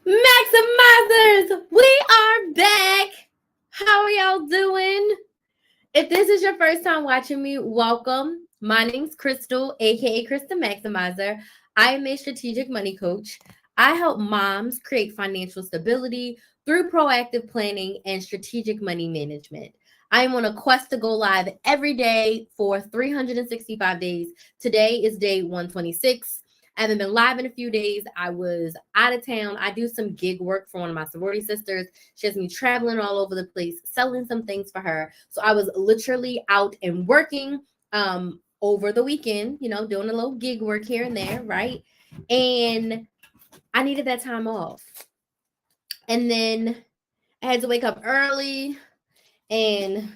Maximizers, we are back. How are y'all doing? If this is your first time watching me, welcome. My name's Crystal, aka Krys the Maximizer. I am a strategic money coach. I help moms create financial stability through proactive planning and strategic money management. I am on a quest to go live every day for 365 days. Today is day 126. I haven't been live in a few days. I was out of town. I do some gig work for one of my sorority sisters. She has me traveling all over the place, selling some things for her. So I was literally out and working over the weekend, doing a little gig work here and there, right? And I needed that time off. And then I had to wake up early and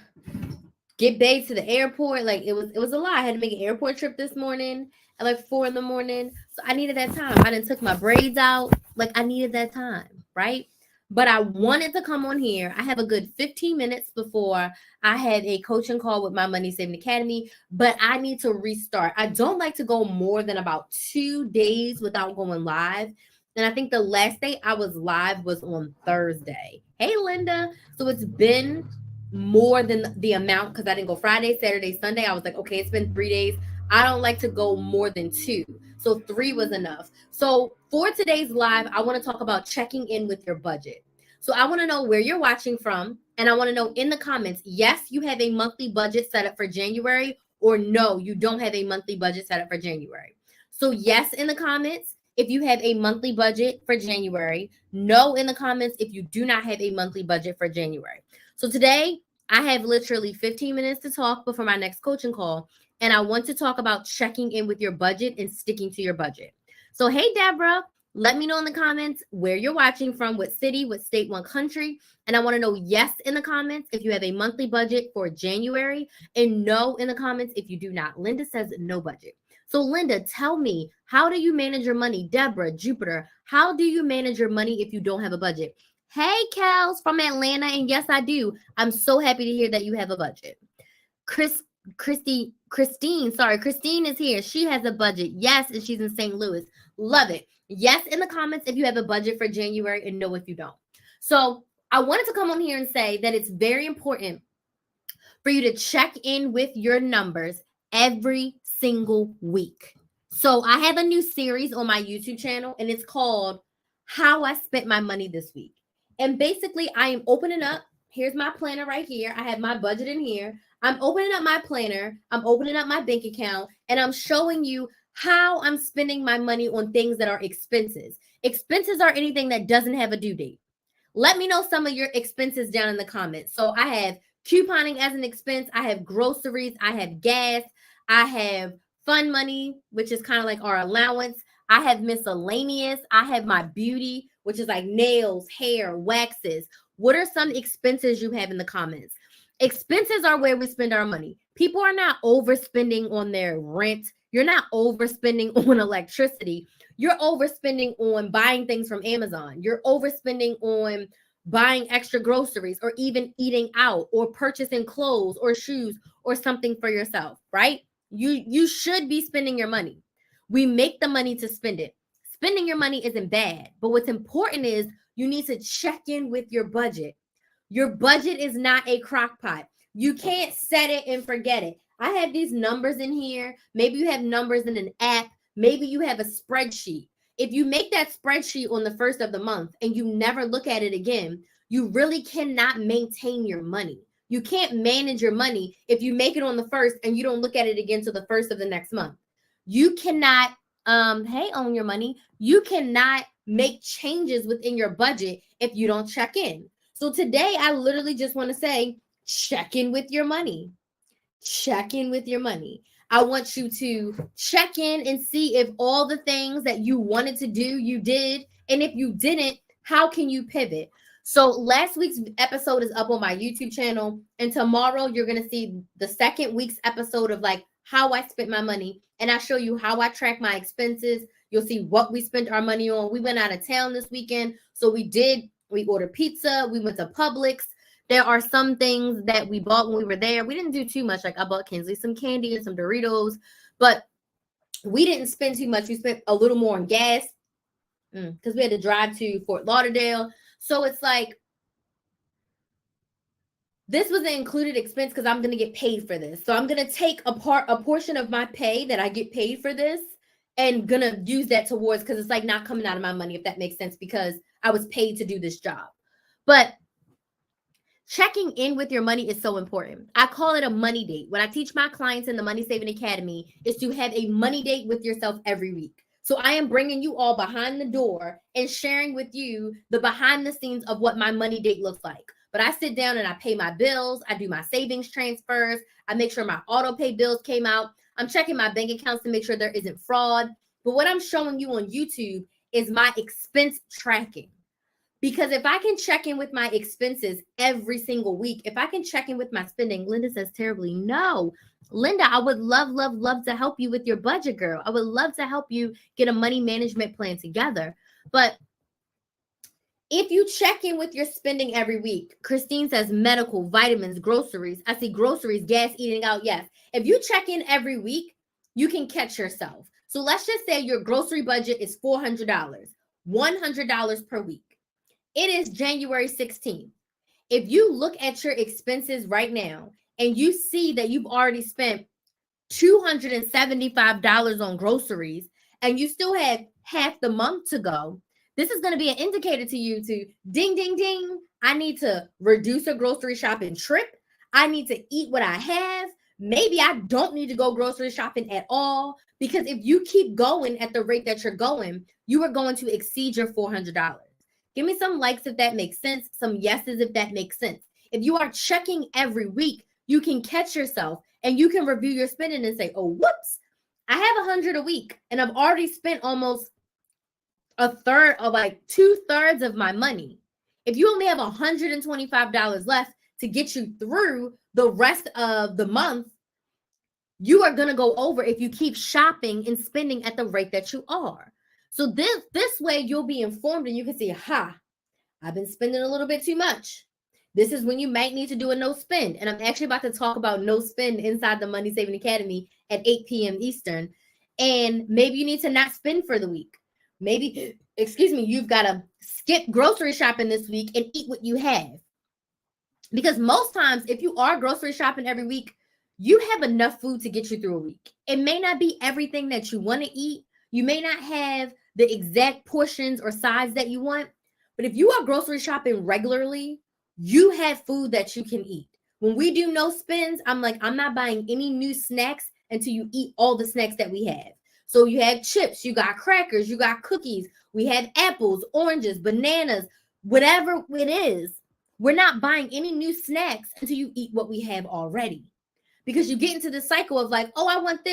get back to the airport. Like it was a lot. I had to make an airport trip this morning at like 4 a.m. So I needed that time. I didn't took my braids out. Like I needed that time, right? But I wanted to come on here. I have a good 15 minutes before I have a coaching call with my Money Saving Academy, but I need to restart. I don't like to go more than about 2 days without going live. And I think the last day I was live was on Thursday. Hey, Linda. So it's been more than the amount because I didn't go Friday, Saturday, Sunday. I was like, okay, it's been 3 days. I don't like to go more than 2. So 3 was enough. So for today's live, I want to talk about checking in with your budget. So I want to know where you're watching from. And I want to know in the comments, yes, you have a monthly budget set up for January, or no, you don't have a monthly budget set up for January. So yes, in the comments, if you have a monthly budget for January, no in the comments if you do not have a monthly budget for January. So today, I have literally 15 minutes to talk before my next coaching call, and I want to talk about checking in with your budget and sticking to your budget. So, hey, Deborah, let me know in the comments where you're watching from, what city, what state, what country. And I want to know yes in the comments if you have a monthly budget for January, and no in the comments if you do not. Linda says no budget. So, Linda, tell me, how do you manage your money? Deborah, Jupiter, how do you manage your money if you don't have a budget? Hey, Kels from Atlanta. And yes, I do. I'm so happy to hear that you have a budget. Christine is here. She has a budget. Yes, and she's in St. Louis. Love it. Yes, in the comments if you have a budget for January, and no if you don't. So I wanted to come on here and say that it's very important for you to check in with your numbers every single week. So I have a new series on my YouTube channel, and it's called How I Spent My Money This Week. And basically, I am opening up. Here's my planner right here. I have my budget in here. I'm opening up my planner. I'm opening up my bank account, and I'm showing you how I'm spending my money on things that are expenses. Expenses are anything that doesn't have a due date. Let me know some of your expenses down in the comments. So I have couponing as an expense. I have groceries. I have gas. I have fun money, which is kind of like our allowance. I have miscellaneous. I have my beauty, which is like nails, hair, waxes. What are some expenses you have in the comments? Expenses are where we spend our money. People are not overspending on their rent. You're not overspending on electricity. You're overspending on buying things from Amazon. You're overspending on buying extra groceries or even eating out or purchasing clothes or shoes or something for yourself, right? You should be spending your money. We make the money to spend it. Spending your money isn't bad, but what's important is you need to check in with your budget. Your budget is not a crock pot. You can't set it and forget it. I have these numbers in here. Maybe you have numbers in an app. Maybe you have a spreadsheet. If you make that spreadsheet on the first of the month and you never look at it again, you really cannot maintain your money. You can't manage your money if you make it on the first and you don't look at it again till the first of the next month. You cannot, own your money. You cannot make changes within your budget if you don't check in. So today, I literally just want to say, check in with your money. Check in with your money. I want you to check in and see if all the things that you wanted to do, you did. And if you didn't, how can you pivot? So last week's episode is up on my YouTube channel. And tomorrow you're going to see the second week's episode of like how I spent my money. And I show you how I track my expenses. You'll see what we spent our money on. We went out of town this weekend. So we ordered pizza. We went to Publix. There are some things that we bought when we were there. We didn't do too much. Like I bought Kinsley some candy and some Doritos, but we didn't spend too much. We spent a little more on gas. because we had to drive to Fort Lauderdale. So it's like, this was an included expense because I'm going to get paid for this. So I'm going to take a portion of my pay that I get paid for this and going to use that towards, because it's like not coming out of my money, if that makes sense, because I was paid to do this job. But checking in with your money is so important. I call it a money date. What I teach my clients in the Money Saving Academy is to have a money date with yourself every week. So I am bringing you all behind the door and sharing with you the behind the scenes of what my money date looks like. But I sit down and I pay my bills. I do my savings transfers. I make sure my auto pay bills came out. I'm checking my bank accounts to make sure there isn't fraud. But what I'm showing you on YouTube is my expense tracking. Because if I can check in with my expenses every single week, if I can check in with my spending, Linda says terribly, no. Linda, I would love to help you with your budget, girl. I would love to help you get a money management plan together. But if you check in with your spending every week, Christine says medical, vitamins, groceries. I see groceries, gas, eating out. Yes. If you check in every week, you can catch yourself. So let's just say your grocery budget is $400, $100 per week. It is January 16th. If you look at your expenses right now and you see that you've already spent $275 on groceries and you still have half the month to go, this is going to be an indicator to you to ding, ding, ding. I need to reduce a grocery shopping trip. I need to eat what I have. Maybe I don't need to go grocery shopping at all, because if you keep going at the rate that you're going, you are going to exceed your $400. Give me some likes if that makes sense, some yeses if that makes sense. If you are checking every week, you can catch yourself and you can review your spending and say, oh, whoops, I have 100 a week and I've already spent almost a third of, like 2/3 of my money. If you only have $125 left to get you through the rest of the month, you are going to go over if you keep shopping and spending at the rate that you are. So this way you'll be informed and you can see, I've been spending a little bit too much. This is when you might need to do a no spend. And I'm actually about to talk about no spend inside the Money Saving Academy at 8 p.m. Eastern. And maybe you need to not spend for the week. Maybe, you've got to skip grocery shopping this week and eat what you have. Because most times, if you are grocery shopping every week, you have enough food to get you through a week. It may not be everything that you want to eat. You may not have the exact portions or size that you want. But if you are grocery shopping regularly, you have food that you can eat. When we do no spends, I'm like, I'm not buying any new snacks until you eat all the snacks that we have. So you have chips, you got crackers, you got cookies. We have apples, oranges, bananas, whatever it is. We're not buying any new snacks until you eat what we have already. Because you get into the cycle of like, oh, I want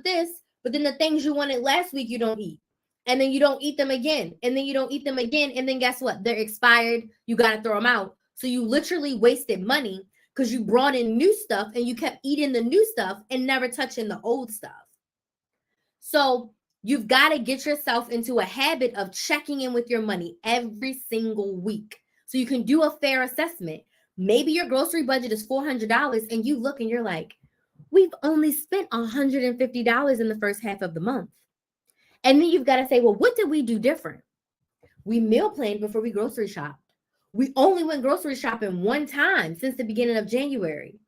this. But then the things you wanted last week, you don't eat. And then you don't eat them again. And then you don't eat them again. And then guess what? They're expired. You got to throw them out. So you literally wasted money because you brought in new stuff and you kept eating the new stuff and never touching the old stuff. So you've got to get yourself into a habit of checking in with your money every single week so you can do a fair assessment. Maybe your grocery budget is $400 and you look and you're like, we've only spent $150 in the first half of the month. And then you've got to say, well, what did we do different? We meal planned before we grocery shopped. We only went grocery shopping one time since the beginning of January.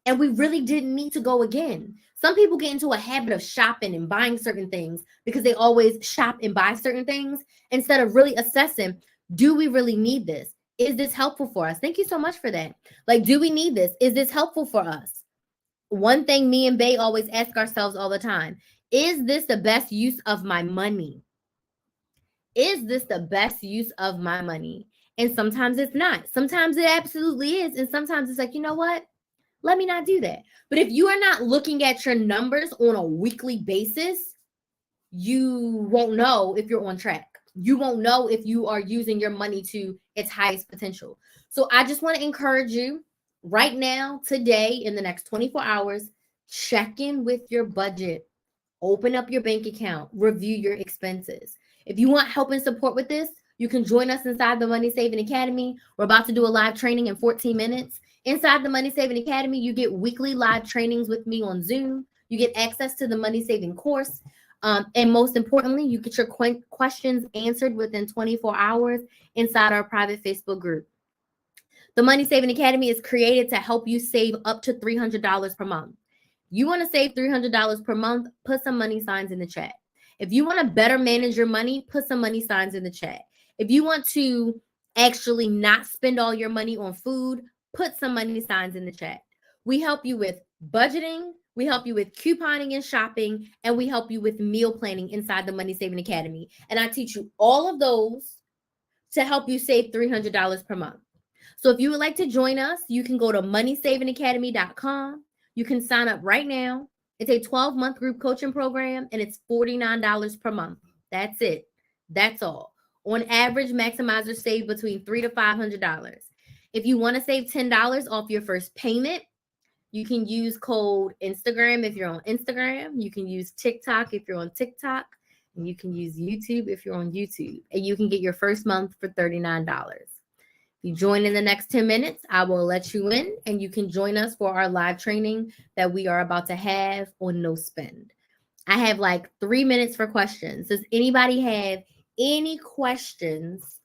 And we really didn't need to go again. Some people get into a habit of shopping and buying certain things because they always shop and buy certain things instead of really assessing, do we really need this? Is this helpful for us? Thank you so much for that. Like, do we need this? Is this helpful for us? One thing me and Bay always ask ourselves all the time, is this the best use of my money? Is this the best use of my money? And sometimes it's not. Sometimes it absolutely is. And sometimes it's like, you know what? Let me not do that. But if you are not looking at your numbers on a weekly basis, you won't know if you're on track. You won't know if you are using your money to its highest potential. So I just want to encourage you right now, today, in the next 24 hours, check in with your budget. Open up your bank account. Review your expenses. If you want help and support with this, you can join us inside the Money Saving Academy. We're about to do a live training in 14 minutes. Inside the Money Saving Academy, you get weekly live trainings with me on Zoom. You get access to the Money Saving course. And most importantly, you get your questions answered within 24 hours inside our private Facebook group. The Money Saving Academy is created to help you save up to $300 per month. You want to save $300 per month, put some money signs in the chat. If you want to better manage your money, put some money signs in the chat. If you want to actually not spend all your money on food, put some money signs in the chat. We help you with budgeting, we help you with couponing and shopping, and we help you with meal planning inside the Money Saving Academy. And I teach you all of those to help you save $300 per month. So if you would like to join us, you can go to moneysavingacademy.com. You can sign up right now. It's a 12-month group coaching program, and it's $49 per month. That's it. That's all. On average, Maximizers save between $300 to $500. If you want to save $10 off your first payment, you can use code Instagram if you're on Instagram. You can use TikTok if you're on TikTok. And you can use YouTube if you're on YouTube. And you can get your first month for $39. If you join in the next 10 minutes, I will let you in and you can join us for our live training that we are about to have on no spend. I have like 3 minutes for questions. Does anybody have any questions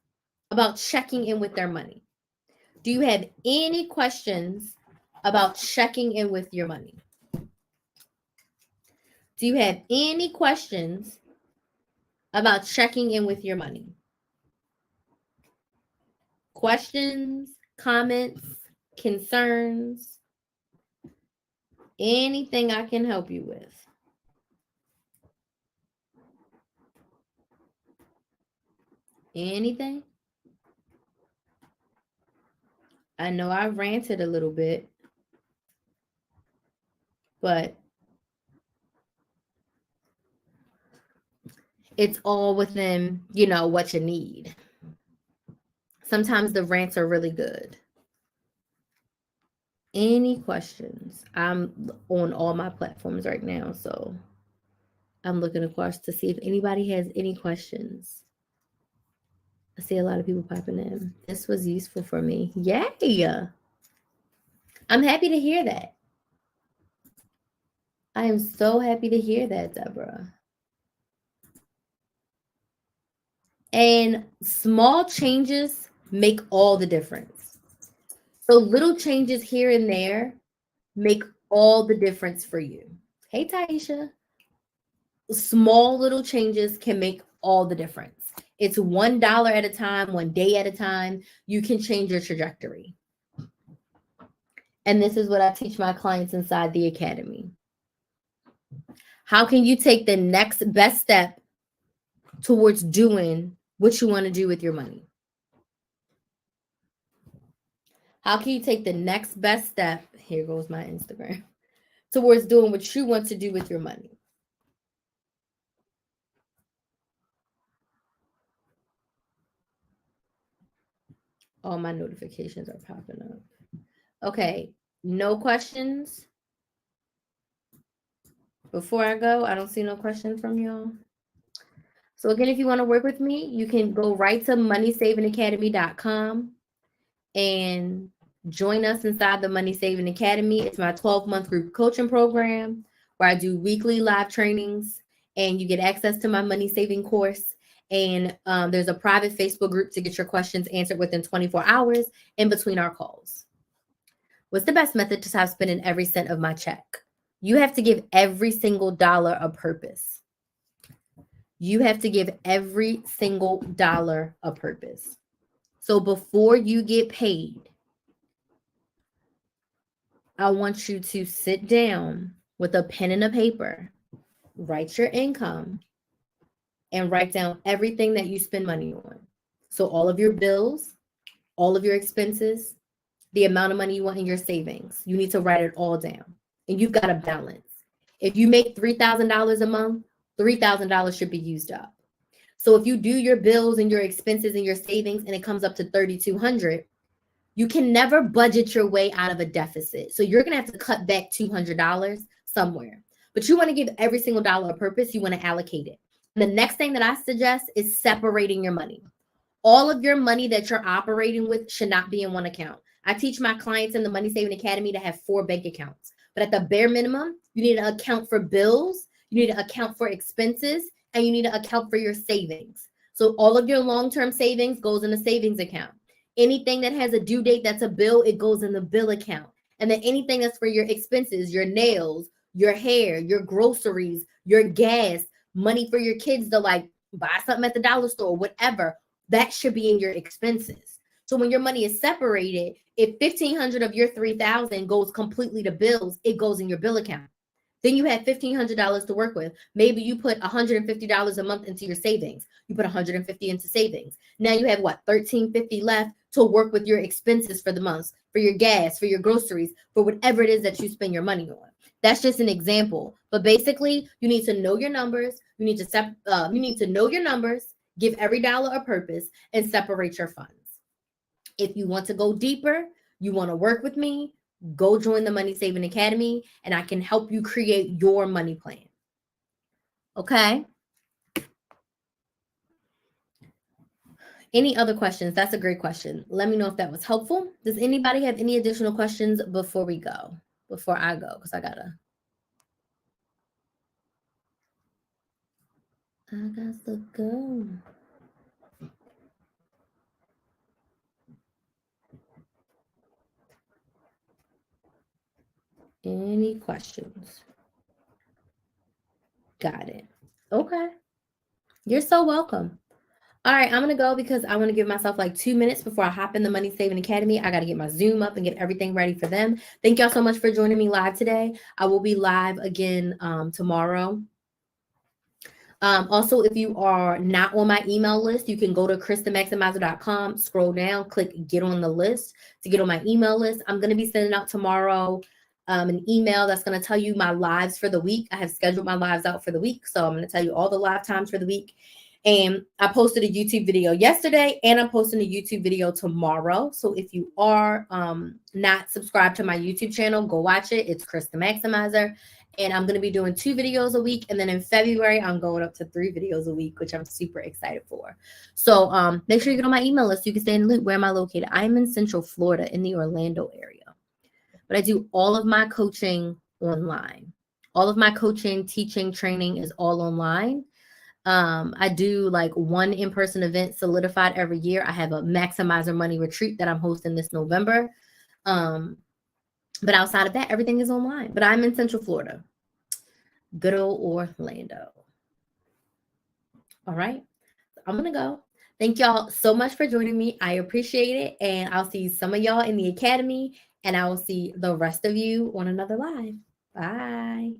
about checking in with their money? Do you have any questions about checking in with your money? Do you have any questions about checking in with your money? Questions, comments, concerns, anything I can help you with. Anything? I know I ranted a little bit, but it's all within, what you need. Sometimes the rants are really good. Any questions? I'm on all my platforms right now, so I'm looking across to see if anybody has any questions. I see a lot of people popping in. This was useful for me. Yay! I'm happy to hear that. I am so happy to hear that, Deborah. And small changes make all the difference. So little changes here and there make all the difference for you. Hey, Taisha. Small little changes can make all the difference. It's $1 at a time, 1 day at a time. You can change your trajectory. And this is what I teach my clients inside the academy. How can you take the next best step towards doing what you want to do with your money? How can you take the next best step? Here goes my Instagram. Towards doing what you want to do with your money. All my notifications are popping up. Okay, no questions? Before I go, I don't see no questions from y'all. So again, if you want to work with me, you can go right to moneysavingacademy.com and join us inside the Money Saving Academy. It's my 12-month group coaching program where I do weekly live trainings and you get access to my money saving course. And there's a private Facebook group to get your questions answered within 24 hours in between our calls. What's the best method to stop spending every cent of my check? You have to give every single dollar a purpose. You have to give every single dollar a purpose. So before you get paid, I want you to sit down with a pen and a paper, write your income, and write down everything that you spend money on. So all of your bills, all of your expenses, the amount of money you want in your savings. You need to write it all down. And you've got to balance. If you make $3,000 a month, $3,000 should be used up. So if you do your bills and your expenses and your savings and it comes up to $3,200, you can never budget your way out of a deficit. So you're going to have to cut back $200 somewhere. But you want to give every single dollar a purpose. You want to allocate it. The next thing that I suggest is separating your money. All of your money that you're operating with should not be in one account. I teach my clients in the Money Saving Academy to have 4 bank accounts. But at the bare minimum, you need to account for bills. you need to account for expenses, and you need to account for your savings. So all of your long-term savings goes in a savings account. Anything that has a due date that's a bill, it goes in the bill account. And then anything that's for your expenses, your nails, your hair, your groceries, your gas, money for your kids to like buy something at the dollar store, whatever, that should be in your expenses. So when your money is separated, if 1,500 of your 3,000 goes completely to bills, it goes in your bill account. Then you had $1,500 to work with. Maybe you put $150 a month into your savings. You put $150 into savings. Now you have what, $1,350 left to work with your expenses for the month, for your gas, for your groceries, for whatever it is that you spend your money on. That's just an example. But basically, you need to know your numbers. You need to know your numbers, give every dollar a purpose, and separate your funds. If you want to go deeper, you want to work with me, go join the Money Saving Academy, and I can help you create your money plan. Okay? Any other questions? That's a great question. Let me know if that was helpful. Does anybody have any additional questions before we go? Before I go, because I got to go. Any questions? Got it. Okay. You're so welcome. All right, I'm going to go because I want to give myself like 2 minutes before I hop in the Money Saving Academy. I got to get my Zoom up and get everything ready for them. Thank y'all so much for joining me live today. I will be live again tomorrow. Also, if you are not on my email list, you can go to krysthemaximizer.com, scroll down, click get on the list to get on my email list. I'm going to be sending out tomorrow an email that's going to tell you my lives for the week. I have scheduled my lives out for the week. So I'm going to tell you all the live times for the week. And I posted a YouTube video yesterday, and I'm posting a YouTube video tomorrow. So if you are not subscribed to my YouTube channel, go watch it. It's Krys the Maximizer. And I'm going to be doing 2 videos a week. And then in February, I'm going up to 3 videos a week, which I'm super excited for. So make sure you get on my email list so you can stay in the loop. Where am I located? I'm in Central Florida in the Orlando area. But I do all of my coaching online. All of my coaching, teaching, training is all online. I do like 1 in-person event solidified every year. I have a Maximizer Money Retreat that I'm hosting this November. But outside of that, everything is online. But I'm in Central Florida. Good old Orlando. All right. I'm going to go. Thank y'all so much for joining me. I appreciate it. And I'll see some of y'all in the academy. And I will see the rest of you on another live. Bye.